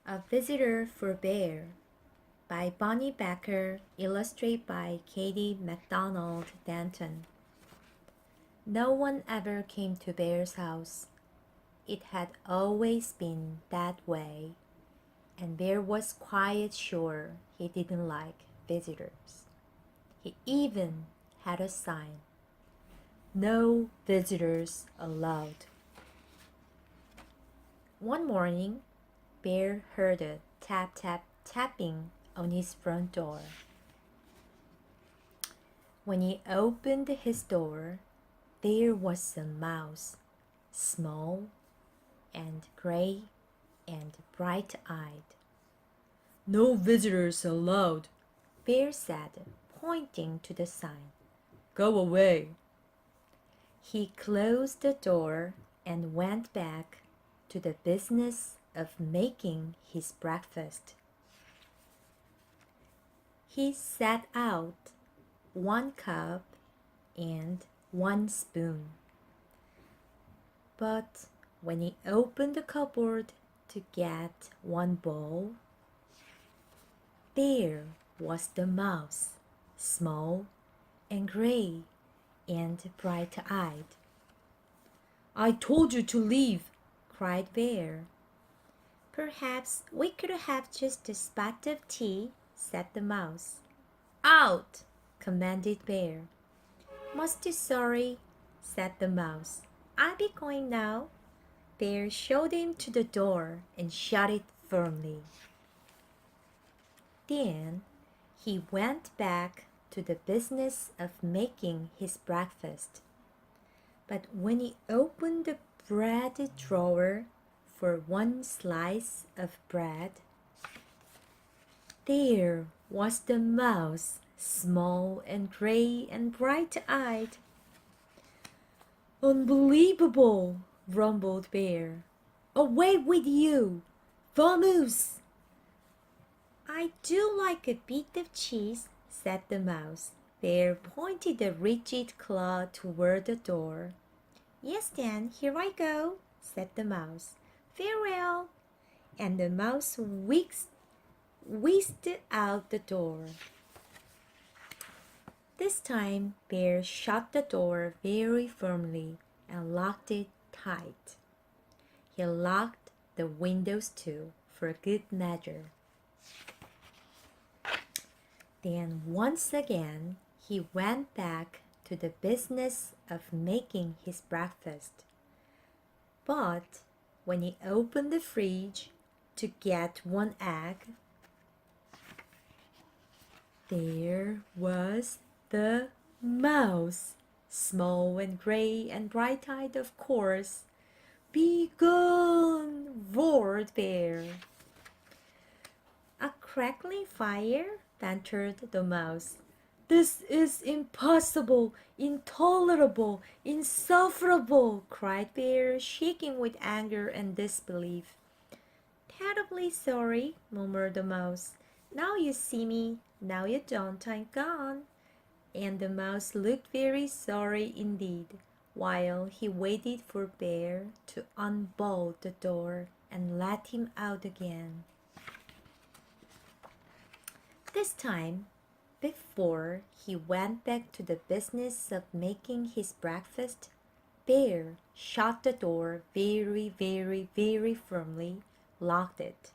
A Visitor for Bear by Bonny Becker, illustrated by Kady, MacDonald, Denton. No one ever came to Bear's house. It had always been that way, and Bear was quite sure he didn't like visitors. He even had a sign, "No visitors allowed." One morning, Bear heard a tap tap tapping on his front door. When he opened his door, there was a mouse, small and gray and bright-eyed. "No visitors allowed," Bear said, pointing to the sign. "Go away." He closed the door and went back to the business of making his breakfast. He set out 1 cup and 1 spoon. But when he opened the cupboard to get 1 bowl, there was the mouse, small and gray and bright-eyed. "I told you to leave," cried Bear. "Perhaps we could have just a spot of tea," said the mouse. "Out!" commanded Bear. "Musty sorry," said the mouse. "I'll be going now." Bear showed him to the door and shut it firmly. Then he went back to the business of making his breakfast. But when he opened the bread drawer for 1 slice of bread, there was the mouse, small and gray and bright-eyed. "Unbelievable!" rumbled Bear. "Away with you! Vamoose!" "I do like a bit of cheese," said the mouse. Bear pointed a rigid claw toward the door. "Yes, then, here I go," said the mouse. "Farewell!" And the mouse whisked out the door. This time Bear shut the door very firmly and locked it tight. He locked the windows too, for good measure. Then once again he went back to the business of making his breakfast. But when he opened the fridge to get 1 egg, there was the mouse, small and gray and bright-eyed, of course. "Be gone!" roared Bear. "A crackling fire?" ventured the mouse. "This is impossible, intolerable, insufferable!" cried Bear, shaking with anger and disbelief. "Terribly sorry," murmured the mouse. "Now you see me, now you don't. I'm gone." And the mouse looked very sorry indeed, while he waited for Bear to unbolt the door and let him out again. This time, before he went back to the business of making his breakfast, Bear shut the door very, very, very firmly, locked it,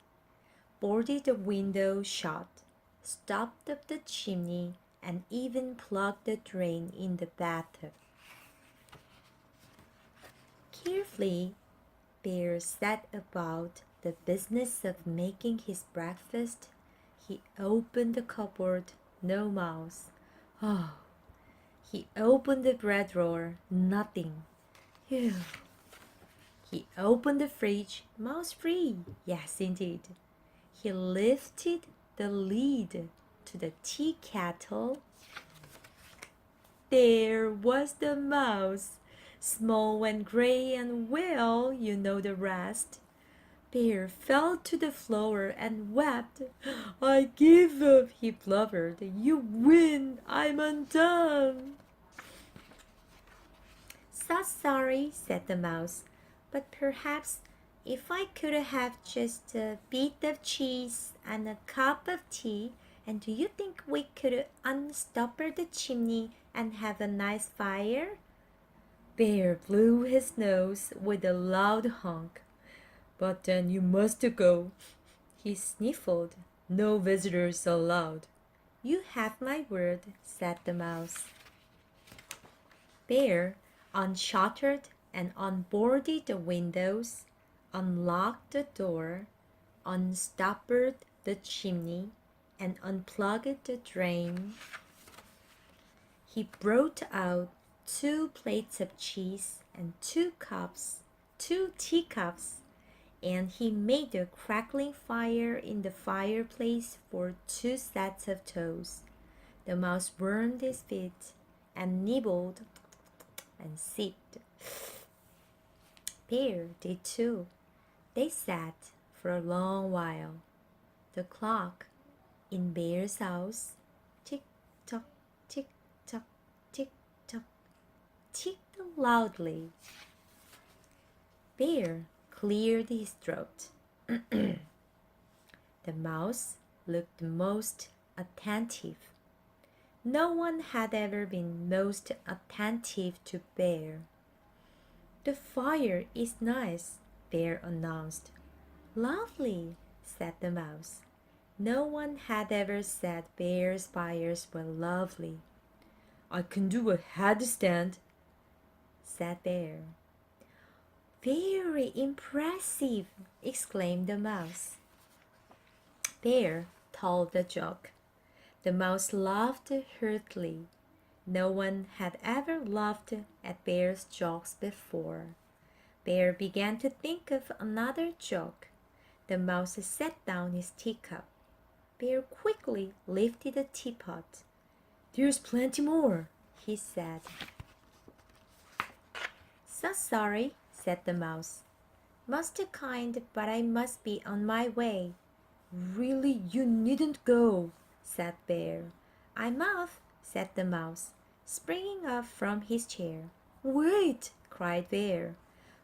boarded the window shut, stopped up the chimney, and even plugged the drain in the bathtub. Carefully, Bear set about the business of making his breakfast. He opened the cupboard, no mouse. Oh, he opened the bread drawer, nothing. Phew. He opened the fridge, mouse free. Yes, indeed. He lifted the lid to the tea kettle. There was the mouse, small and gray, and well, you know the rest. Bear fell to the floor and wept. "I give up," he blubbered. "You win. I'm undone." "So sorry," said the mouse, "but perhaps If I could have just a bit of cheese and a cup of tea, and do you think we could unstopper the chimney and have a nice fire? Bear blew his nose with a loud honk. But then you must go. He sniffled. No visitors allowed. You have my word, said the mouse. Bear unshuttered and unboarded the windows, unlocked the door, unstoppered the chimney, and unplugged the drain. He brought out 2 plates of cheese and 2 teacups, and he made a crackling fire in the fireplace for 2 sets of toes. The mouse burned his feet and nibbled and sipped. Bear did too. They sat for a long while. The clock in Bear's house tick-tock, tick-tock, tick-tock, ticked loudly. Bear cleared his throat. The mouse looked most attentive. No one had ever been most attentive to Bear. The fire is nice, Bear announced. Lovely, said the mouse. No one had ever said Bear's fires were lovely. I can do a headstand, said Bear. Very impressive, exclaimed the mouse. Bear told the joke. The mouse laughed heartily. No one had ever laughed at Bear's jokes before. Bear began to think of another joke. The mouse set down his teacup. Bear quickly lifted the teapot. There's plenty more, he said. So sorry, said the mouse. Most kind, but I must be on my way. Really, you needn't go, said Bear. I'm off, said the mouse, springing up from his chair. Wait, cried Bear.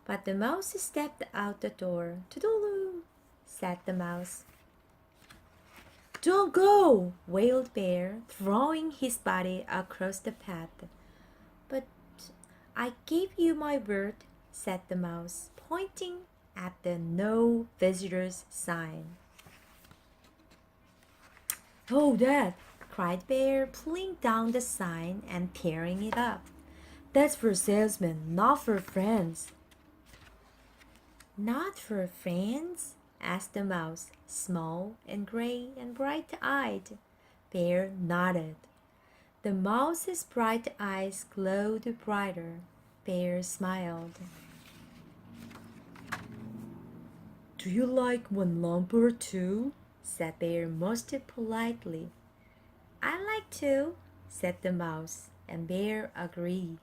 But the mouse stepped out the door. Toodaloo, said the mouse. Don't go, wailed Bear, throwing his body across the path. But I gave you my word, said the mouse, pointing at the no visitors sign. Oh, that, cried Bear, pulling down the sign and tearing it up. That's for salesmen, not for friends. Not for friends? Asked the mouse, small and gray and bright-eyed. Bear nodded. The mouse's bright eyes glowed brighter. Bear smiled. Do you like one lump or two? Said Bear most politely. I like two, said the mouse, and Bear agreed.